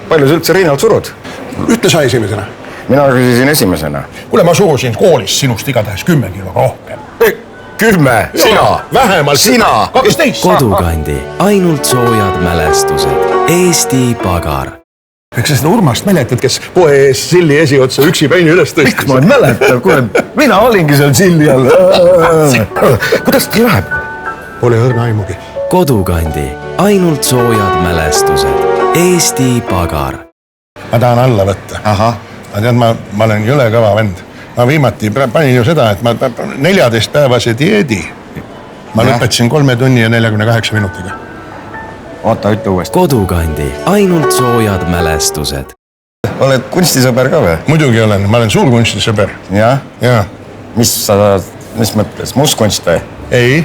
palju sa üldse Reinald surud? Ütle sa esimesena. Mina küsisin esimesena. Kuule, ma surusin koolis sinust igatahes 10 kilo rohkem. 10, sina. Vähemalt sina. 12. Kodukandi, ainult soojad mälestused. Eesti Pagar. Eks sa seda Urmast mäletad, kes poe ees silli esiotsa üksi peini üles tõstis? Miks ma ei mäleta, kuule, mina olingi seal silli all. Kuidas ta läheb? Pole õrna aimugi. Kodukandi, ainult soojad mälestused. Eesti Pagar. Ma tahan alla võtta. Aha. Ma tead, ma olen jõle kõva vend. Ma viimati panin ju seda, et ma 14-päevase dieedi. Ma lõpetasin 3 tunni ja 48 minutiga. Oota, ütle uuesti. Kodukandi, ainult soojad mälestused. Oled kunstisõber ka või? Muidugi olen, ma olen suur kunstisõber. Jah? Jaa. Mis mõttes, mustkunst või? Ei,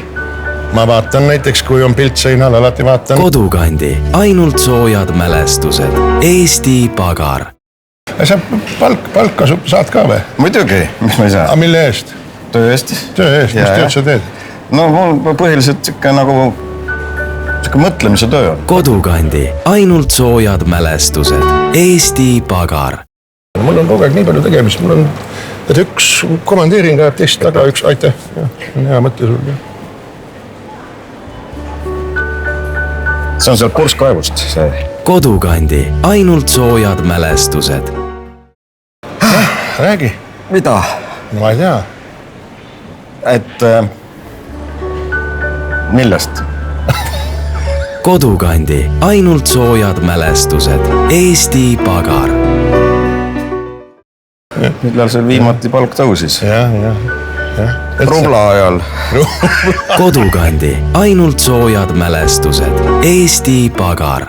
ma vaatan näiteks, kui on pilt seinal, alati vaatan. Kodukandi, ainult soojad mälestused. Eesti Pagar. Sa palka saad ka või? Muidugi, mis ma ei saa? A mille eest? Töö eest. Töö eest, mis tööd sa teed? No mul põhiliselt siuke nagu mõtlemise töö on. Kodukandi, ainult soojad mälestused. Eesti Pagar. Mul on kogu aeg nii palju tegemist, mul on üks komandeering ajab teist taga, üks aitäh. On hea mõte sul. See on seal purskkaevust, see. Kodukandi, ainult soojad mälestused. Räägi. Mida? No ma ei tea. Et millest? Kodukandi, ainult soojad mälestused. Eesti Pagar. Millal seal viimati palk tõusis? Jah. Rubla ajal. Kodukandi, ainult soojad mälestused. Eesti Pagar.